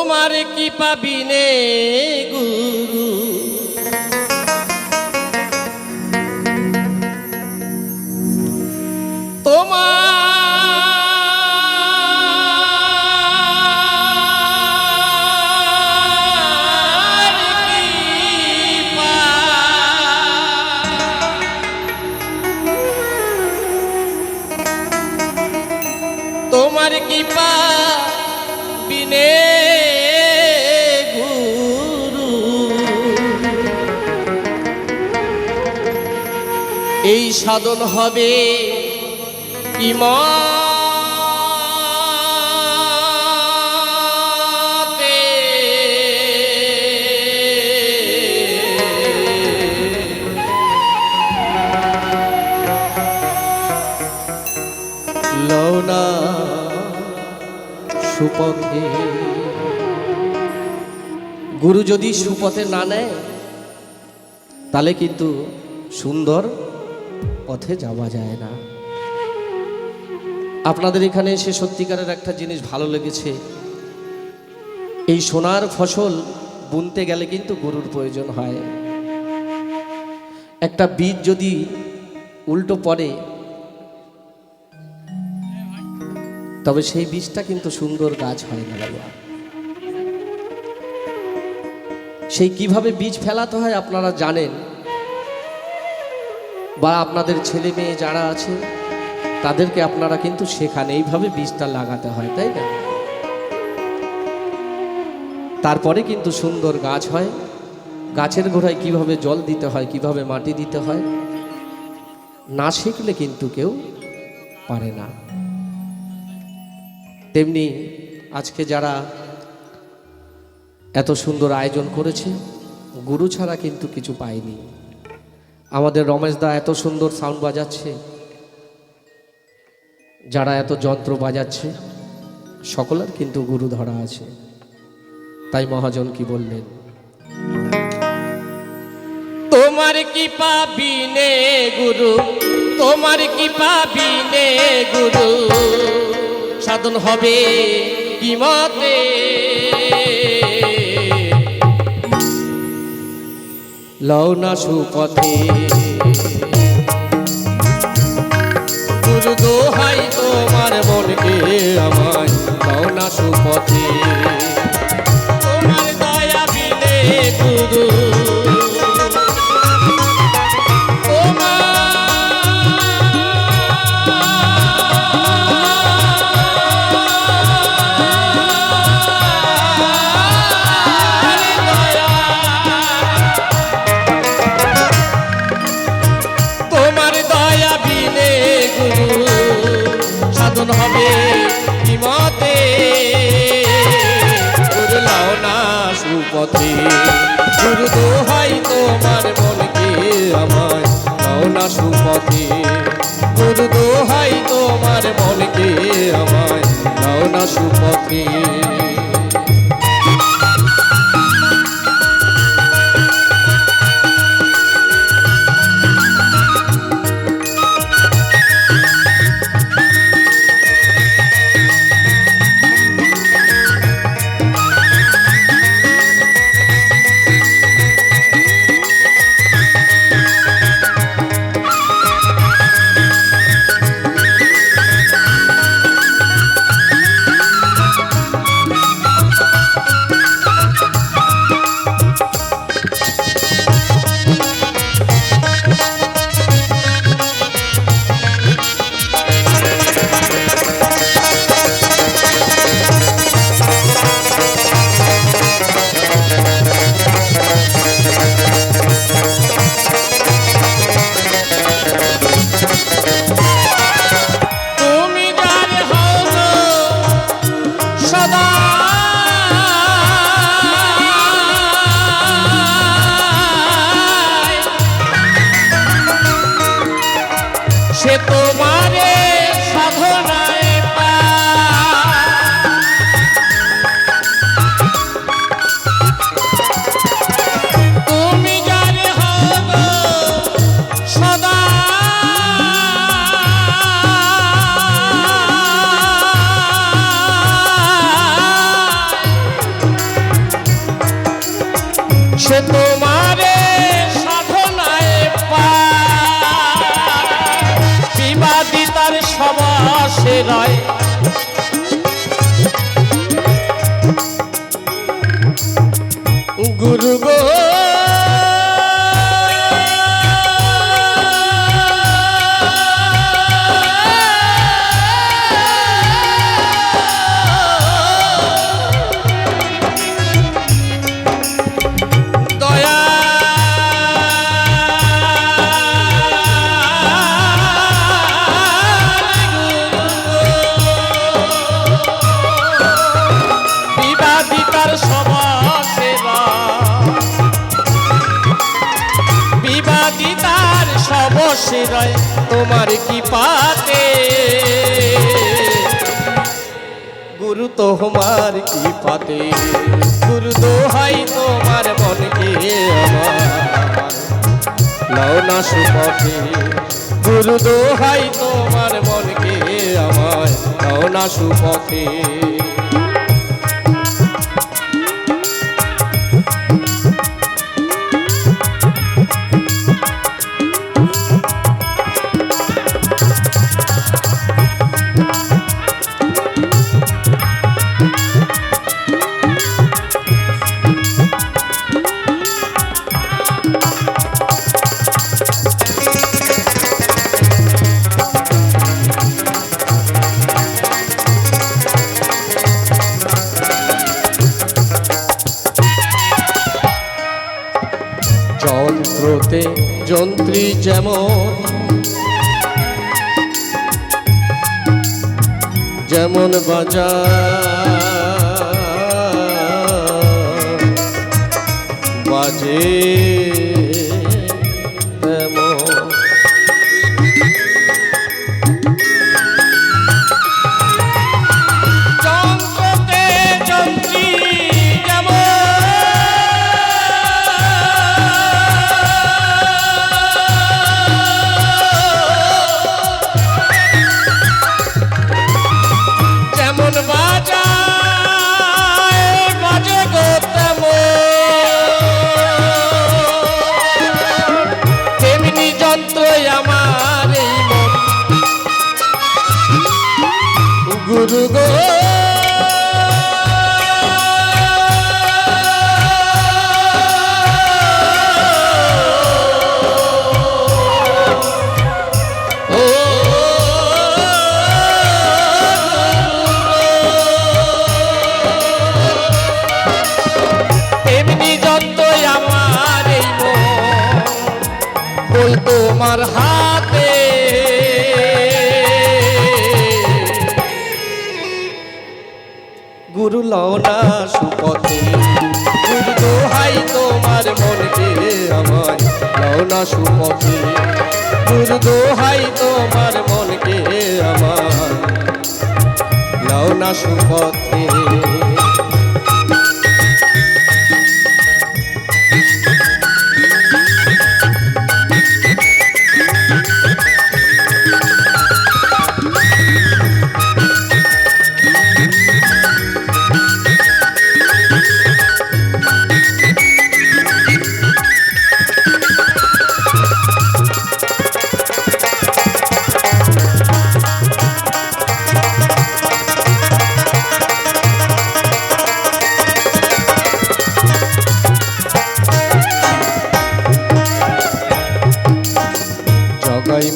তোমার কি পাবিনে গুরু তোমার কি পাবিনে গুরু এই সাধন হবে কি মতে লওনা সুপথে গুরু যদি সুপথে না নেয় তাহলে কিন্তু সুন্দর পথে যাওয়া যায় না। আপনাদের এখানে এসে সত্যিকারের একটা জিনিস ভালো লেগেছে, এই সোনার ফসল বুনতে গেলে কিন্তু গুরুর প্রয়োজন হয়। একটা বীজ যদি উল্টো পড়ে তবে সেই বীজটা কিন্তু সুন্দর গাছ হয় না বাবা। সেই কিভাবে বীজ ফেলাতে হয় আপনারা জানেন, বা আপনাদের ছেলে মেয়ে যারা আছে তাদেরকে আপনারা কিন্তু শেখান এইভাবে বীজটা লাগাতে হয়, তাই না? তারপরে কিন্তু সুন্দর গাছ হয়। গাছের গোড়ায় কিভাবে জল দিতে হয়, কিভাবে মাটি দিতে হয় না শিখলে কিন্তু কেউ পারে না। তেমনি আজকে যারা এত সুন্দর আয়োজন করেছে গুরু ছাড়া কিন্তু কিছু পায়নি। আমাদের রমেশ দা এত সুন্দর সাউন্ড বাজাচ্ছে, যারা এত যন্ত্র বাজাচ্ছে সকলের কিন্তু গুরু ধরা আছে। তাই মহাজন কি বললেন, তোমার কি পাবিনে গুরু, তোমার কি পাবিনে গুরু সাধন হবে কি মতে লওনা সুপথে গুরু দোহাই তোমার মনকে আমায় লওনা সুপথে তোমার দয়া বিনে গুরু হবে কি মতে গুরু লওনা সুপথে গুরু দোহাই তোমার মনকে আমায় লওনা সুপথে গুরু দোহাই তোমার মনকে আমায় লওনা সুপথে সে তোমারে সাধনায় বিবাদী তার সবাসে রয় গুরু গো শিরায় তোমার কি পাতে গুরু তোমার কি পাতে গুরু দোহাই তোমার মনকে আমার নাও না সুপথে গুরু দোহাই তোমার মনকে আমার নাও না সুপথে যন্ত্রতে যন্ত্রী যেমন যেমন বাজা বাজে তেমন যন্ত্রতে যন্ত্রী গুরু গো এমনি যতই আমার এই মন তোমার হাতে গুরু লওনা সুপথে গুরু দোহাই তোমার মনকে আমার লওনা সুপথে গুরু দোহাই তোমার মনকে আমার লওনা সুপথে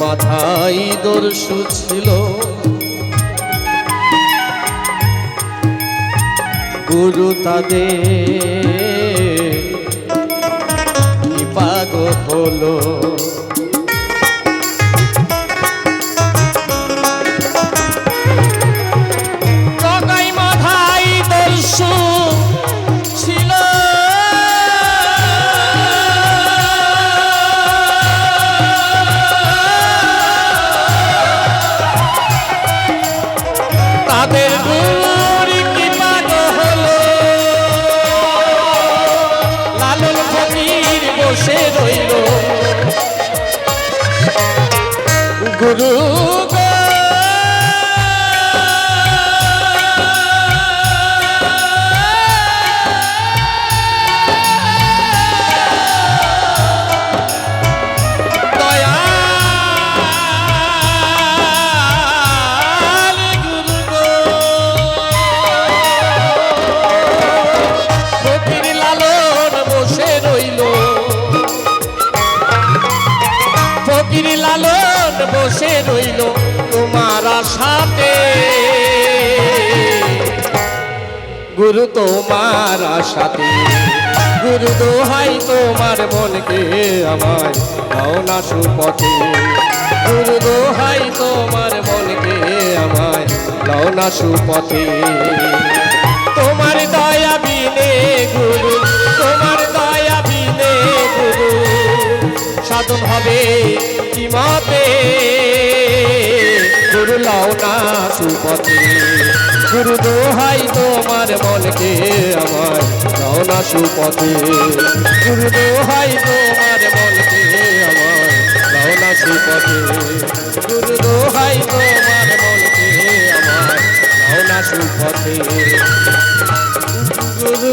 মাথায় দর্শু ছিল গুরু তাদের কি পাগল হলো মাথায় দর্শু ছিল তাদের গুরুর কি পাগল হলো লালন ফকির বসে রইল গুরু তোমার আশাতে, গুরু দোহাই তোমার মনকে আমায় দাও না সুপথে, গুরু দোহাই তোমার মনকে আমায় দাও না সুপথে। তোমার দয়া বিনে গুরু, তোমার দয়া বিনে গুরু, সাধন হবে কি মতে, গুরু লাও না সুপথে, গুরু দোহাই তোমার মনকে আমায় দাও না সুপথে, গুরু দোহাই তোমার মনকে আমায় দাও না সুপথে, গুরু দোহাই তোমার মনকে আমায় দাও না সুপথে, গুরু